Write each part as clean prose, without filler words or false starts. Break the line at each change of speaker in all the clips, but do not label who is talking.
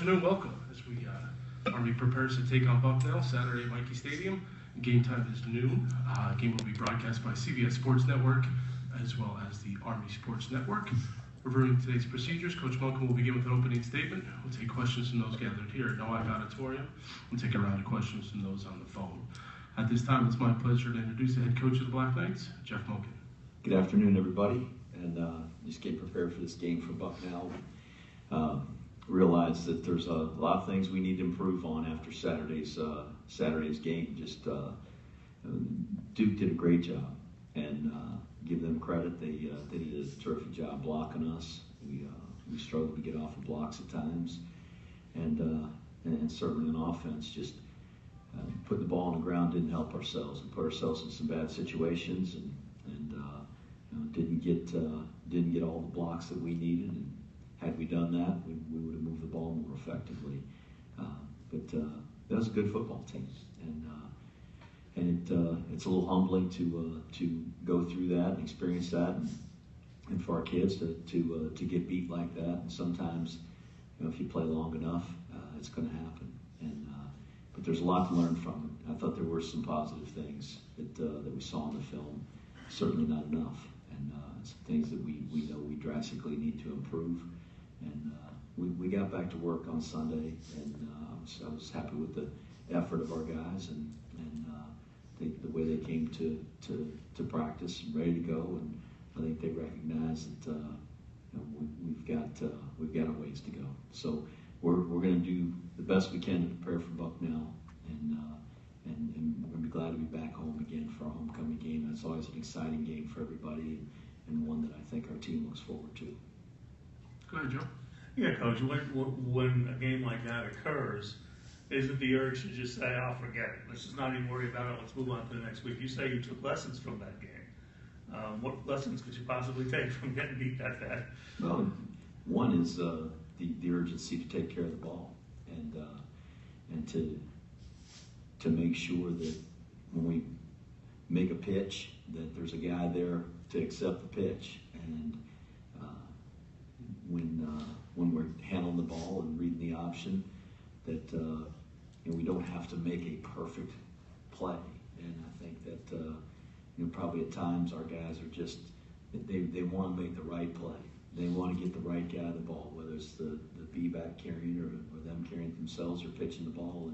afternoon, welcome as we Army prepares to take on Bucknell Saturday at Mikey Stadium. Game time is noon. Game will be broadcast by CBS Sports Network as well as the Army Sports Network. Reviewing today's procedures, Coach Monken will begin with an opening statement. We'll take questions from those gathered here at Noack Auditorium. We'll take a round of questions from those on the phone. At this time, it's my pleasure to introduce the head coach of the Black Knights, Jeff Monken.
Good afternoon, everybody, and just get prepared for this game for Bucknell. Realize that there's a lot of things we need to improve on after Saturday's game. Just Duke did a great job, and give them credit. They did a terrific job blocking us. We struggled to get off the blocks at times, and certainly in offense, just putting the ball on the ground didn't help ourselves. We put ourselves in some bad situations, and didn't get all the blocks that we needed. And had we done that, we would have moved the ball more effectively. But that was a good football team, and it's a little humbling to go through that and experience that, and for our kids to get beat like that. And sometimes, if you play long enough, it's going to happen. But there's a lot to learn from it. I thought there were some positive things that we saw in the film. Certainly not enough, and some things that we know we drastically need to improve. And we got back to work on Sunday, and I was happy with the effort of our guys and the way they came to practice and ready to go. And I think they recognize that we've got a ways to go. So we're going to do the best we can to prepare for Bucknell, and we're going to be glad to be back home again for our homecoming game. That's always an exciting game for everybody, and one that I think our team looks forward to.
Go ahead, Joe.
Yeah, Coach, when a game like that occurs, isn't the urge to just say, "I'll forget it. Let's just not even worry about it. Let's move on to the next week"? You say you took lessons from that game. What lessons could you possibly take from getting beat that bad?
Well, one is the urgency to take care of the ball, and to make sure that when we make a pitch, that there's a guy there to accept the pitch. And when we're handling the ball and reading the option, that we don't have to make a perfect play. And I think that probably at times our guys are just they want to make the right play. They want to get the right guy the ball, whether it's the B-back carrying or them carrying it themselves or pitching the ball.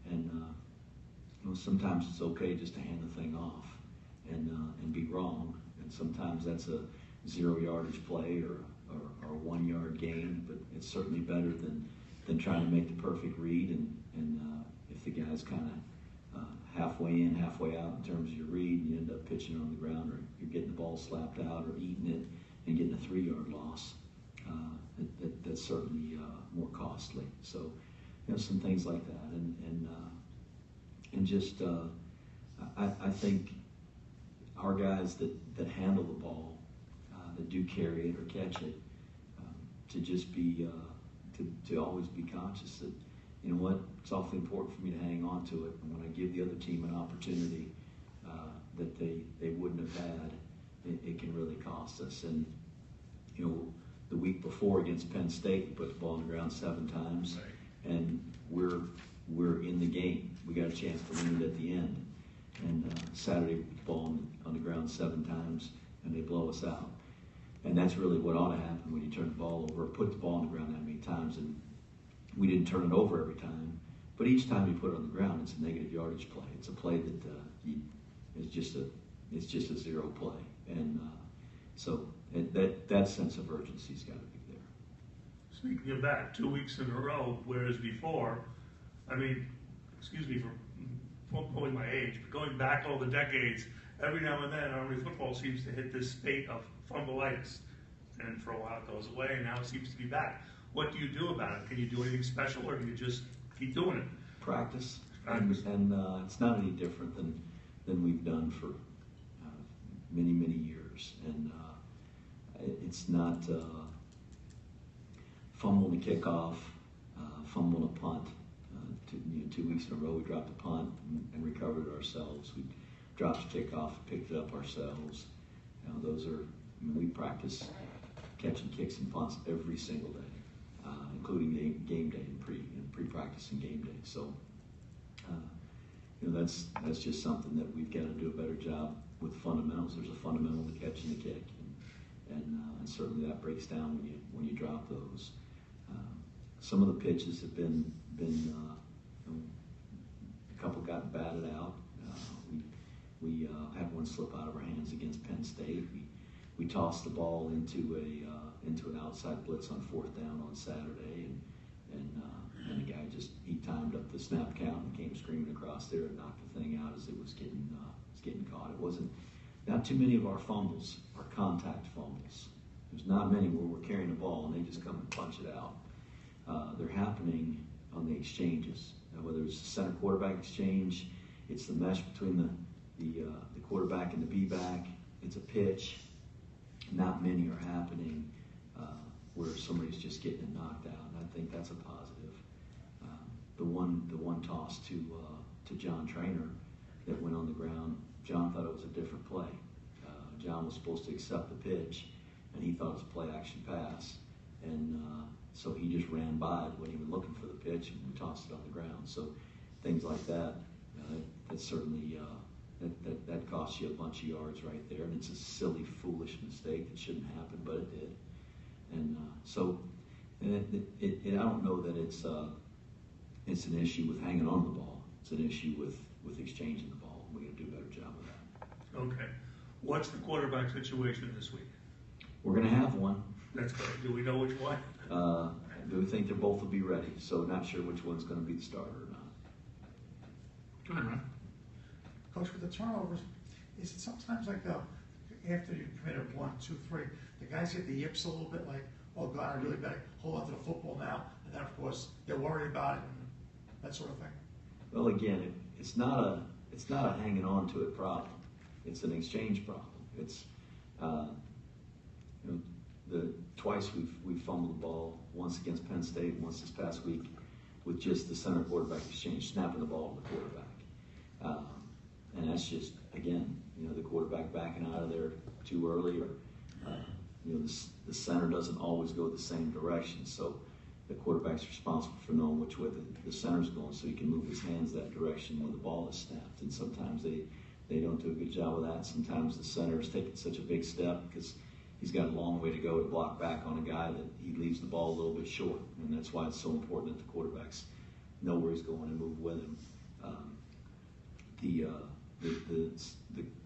And sometimes it's okay just to hand the thing off and be wrong. And sometimes that's a 0 yardage play or a 1 yard gain, but it's certainly better than trying to make the perfect read. And if the guy's kind of halfway in, halfway out in terms of your read, and you end up pitching it on the ground, or you're getting the ball slapped out or eating it and getting a 3 yard loss, that's certainly more costly. So some things like that, and just I think our guys that handle the ball, that do carry it or catch it, to just be to always be conscious that it's awfully important for me to hang on to it, and when I give the other team an opportunity that they wouldn't have had, it can really cost us. And the week before against Penn State, we put the ball on the ground 7 times, right, and we're in the game. We got a chance to win it at the end. And Saturday, we put the ball on the ground 7 times, and they blow us out. And that's really what ought to happen when you turn the ball over, or put the ball on the ground that many times. And we didn't turn it over every time, but each time you put it on the ground, it's a negative yardage play. It's a play that it's just a 0 play. And so that sense of urgency's got to be there.
Speaking of that, 2 weeks in a row, whereas before, excuse me for pulling my age, but going back all the decades, every now and then Army football seems to hit this spate of fumbleitis, and for a while it goes away, and now it seems to be back. What do you do about it? Can you do anything special, or do you just keep doing it?
Practice. And it's not any different than we've done for many, many years. And it's not fumbling a kickoff, fumbling a punt. 2 weeks in a row we dropped a punt and recovered it ourselves. We dropped a kickoff, picked it up ourselves. We practice catching kicks and punts every single day, including game day in practice and game day. So, that's just something that we've got to do a better job with fundamentals. There's a fundamental to catching the kick, and certainly that breaks down when you drop those. Some of the pitches have been a couple got batted out. We had one slip out of our hands against Penn State. We tossed the ball into an outside blitz on 4th down on Saturday, and the guy he timed up the snap count and came screaming across there and knocked the thing out as it was getting caught. It wasn't not too many of our fumbles are contact fumbles. There's not many where we're carrying the ball and they just come and punch it out. They're happening on the exchanges, whether it's the center quarterback exchange, it's the mesh between the quarterback and the B-back, it's a pitch. Not many are happening where somebody's just getting it knocked out, and I think that's a positive. The one toss to John Trainer that went on the ground, John thought it was a different play. John was supposed to accept the pitch, and he thought it was a play-action pass, and so he just ran by it, wasn't even looking for the pitch, and we tossed it on the ground. So things like that, that certainly that costs you a bunch of yards right there, and it's a silly, foolish mistake that shouldn't happen, but it did. And I don't know that it's an issue with hanging on the ball. It's an issue with exchanging the ball. We're going to do a better job of that.
Okay. What's the quarterback situation this week?
We're going to have one.
That's good. Do we know which one?
Do we think they both will be ready? So not sure which one's going to be the starter or not.
Go ahead, Ron.
Coach, with the turnovers, is it sometimes like after you committed 1, 2, 3, the guys get the yips a little bit like, oh God, I really better hold on to the football now, and then of course they're worried about it and that sort of thing?
Well, again, it's not a hanging on to it problem. It's an exchange problem. It's twice we've fumbled the ball, once against Penn State, once this past week, with just the center quarterback exchange, snapping the ball to the quarterback. And that's just, again, the quarterback backing out of there too early, or the center doesn't always go the same direction. So the quarterback's responsible for knowing which way the center's going, so he can move his hands that direction when the ball is snapped. And sometimes they don't do a good job of that. Sometimes the center is taking such a big step because he's got a long way to go to block back on a guy that he leaves the ball a little bit short. And that's why it's so important that the quarterbacks know where he's going and move with him.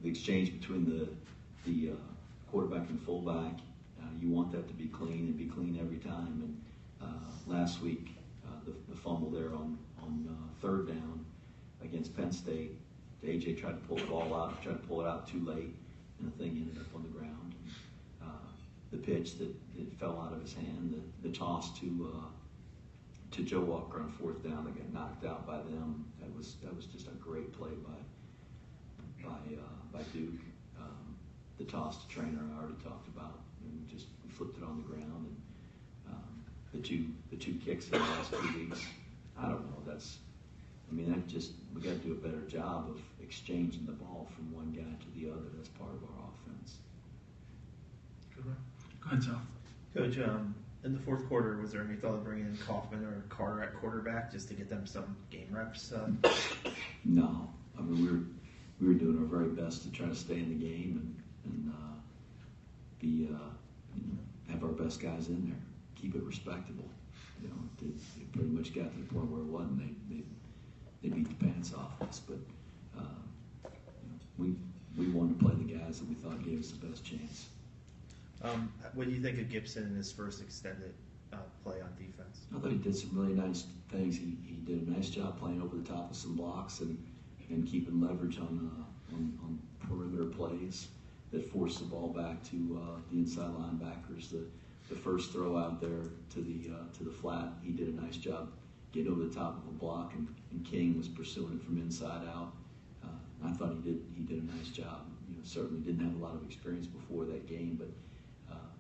The exchange between the quarterback and fullback, you want that to be clean and be clean every time. And last week, the fumble there on 3rd down against Penn State, AJ tried to pull the ball out, tried to pull it out too late, and the thing ended up on the ground. The pitch that fell out of his hand, the toss to Joe Walker on 4th down that got knocked out by them. That was just a great play by Duke. The toss to Trainer I already talked about, and we flipped it on the ground. And the two kicks in the last 2 weeks, I don't know. We got to do a better job of exchanging the ball from one guy to the other. That's part of our offense.
Good, Ron. Go ahead, Sal.
Coach, in the 4th quarter, was there any thought of bringing in Kaufman or Carter at quarterback just to get them some game reps?
No. We were doing our very best to try to stay in the game and have our best guys in there, keep it respectable. It pretty much got to the point where it wasn't. They beat the pants off us, but we wanted to play the guys that we thought gave us the best chance.
What do you think of Gibson in his first extended play on defense?
I thought he did some really nice things. He did a nice job playing over the top of some blocks and keeping leverage on perimeter plays that forced the ball back to the inside linebackers. The first throw out there to the flat, he did a nice job getting over the top of a block, and King was pursuing it from inside out. I thought he did a nice job. Certainly didn't have a lot of experience before that game, but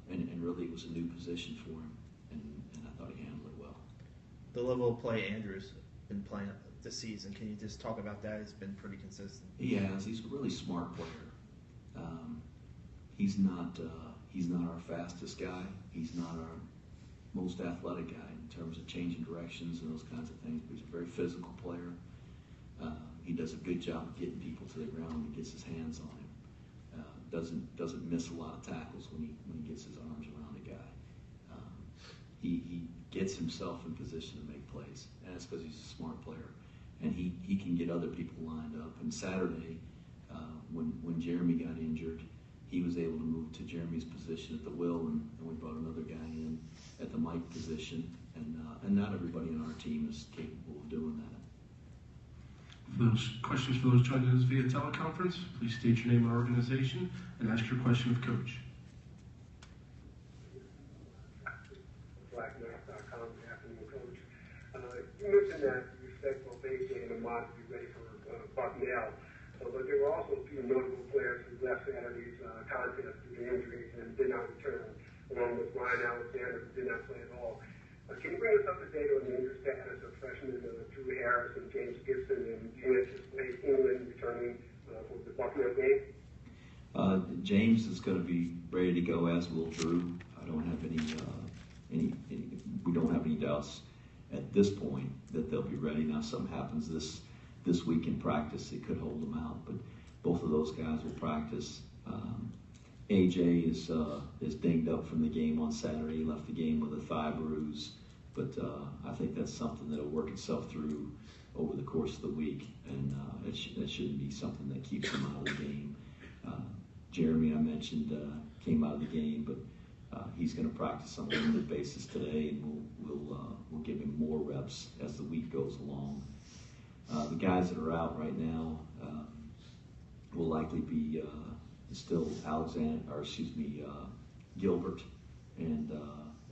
and really it was a new position for him, and I thought he handled it well.
The level of play Andrew's been playing this season, can you just talk about that? He's been pretty consistent.
He has. He's a really smart player. He's not our fastest guy. He's not our most athletic guy. terms of changing directions and those kinds of things. But he's a very physical player. He does a good job of getting people to the ground when he gets his hands on him. Doesn't miss a lot of tackles when he gets his arms around a guy. He gets himself in position to make plays, and that's because he's a smart player. And he can get other people lined up. And Saturday, when Jeremy got injured, he was able to move to Jeremy's position at the will, and we brought another guy in at the Mike position. And not everybody on our team is capable of doing that.
For those questions for those joining us via teleconference, please state your name and organization and ask your question of Coach.
Bucknell.com, good afternoon, Coach. You mentioned that you expect both AJ and Ahmad to be ready for Bucknell, but there were also a few notable players who left Saturday's contest due to injuries and did not return, along with Ryan Alexander, who did not play at all. Can you bring us up to date on the injury status of freshmen Drew Harris and James Gibson, and do you anticipate England returning for the Bucknell game?
James is going to be ready to go, as will Drew. I don't have we don't have any doubts at this point that they'll be ready. Now, something happens this week in practice, it could hold them out, but both of those guys will practice. AJ is dinged up from the game on Saturday. He left the game with a thigh bruise, but I think that's something that'll work itself through over the course of the week, and that shouldn't be something that keeps him out of the game. Jeremy, I mentioned, came out of the game, but he's going to practice on a limited basis today, and we'll give him more reps as the week goes along. The guys that are out right now will likely be still Gilbert and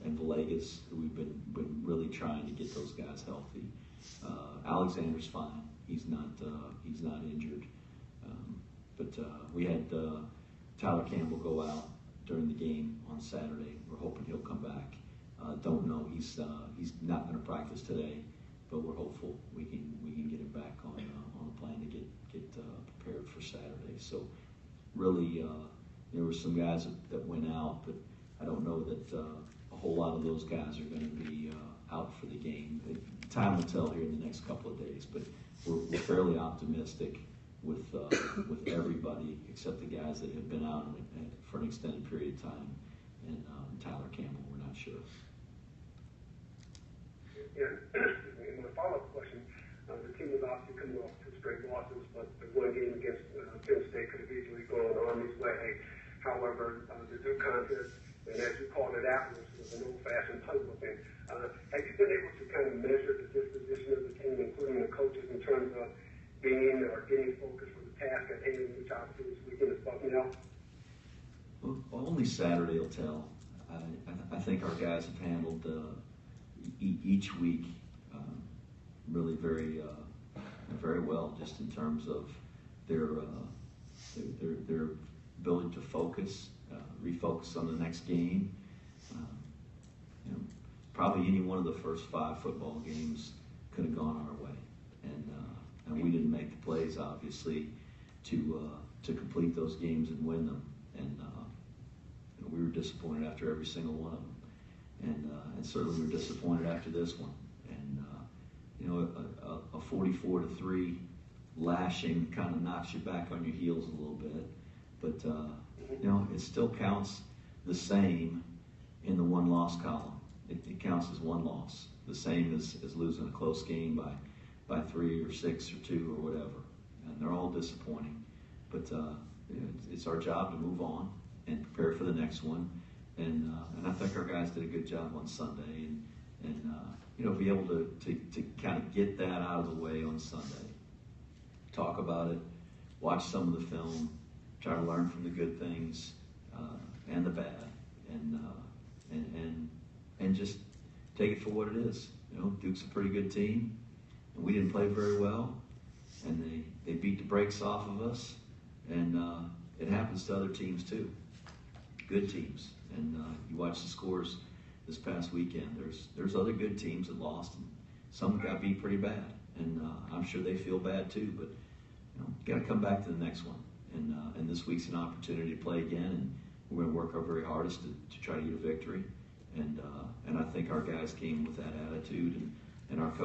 Villegas, who we've been really trying to get those guys healthy. Alexander's fine; he's not injured. But we had Tyler Campbell go out during the game on Saturday. We're hoping he'll come back. Don't know. He's not going to practice today, but we're hopeful we can get him back on a plan to get prepared for Saturday. So really, there were some guys that went out, but I don't know that a whole lot of those guys are going to be out for the game. Time will tell here in the next couple of days, but we're fairly optimistic with everybody except the guys that have been out for an extended period of time, and Tyler Campbell, we're not sure.
Yeah, and my follow-up question, the team was obviously coming off 2 straight losses, but the one game against Penn State could have easily gone Army's way. However, the Duke contest, and as you called it afterwards, was an old-fashioned puzzle-looking. Have you been able to kind of measure the disposition of the team, including the coaches, in terms of being or getting focused for the task at hand, which obviously this weekend is Bucknell?
Well, only Saturday will tell. I think our guys have handled each week really very well, just in terms of their ability to focus, refocus on the next game. Probably any one of the first 5 football games could have gone our way, and we didn't make the plays, obviously, to complete those games and win them. And we were disappointed after every single one of them, and certainly we were disappointed after this one. And a 44-3 lashing kind of knocks you back on your heels a little bit, but it still counts the same in the one-loss column. It counts as one loss, the same as losing a close game by 3 or 6 or 2 or whatever. And they're all disappointing, but it's our job to move on and prepare for the next one. And I think our guys did a good job on Sunday, and be able to kind of get that out of the way on Sunday. Talk about it, watch some of the film, try to learn from the good things and the bad, and just take it for what it is. Duke's a pretty good team, and we didn't play very well, and they beat the brakes off of us, and it happens to other teams too, good teams. And you watch the scores this past weekend. There's other good teams that lost, and some got beat pretty bad, and I'm sure they feel bad too. But got to come back to the next one, and this week's an opportunity to play again, and we're going to work our very hardest to try to get a victory. And I think our guys came with that attitude, and our coach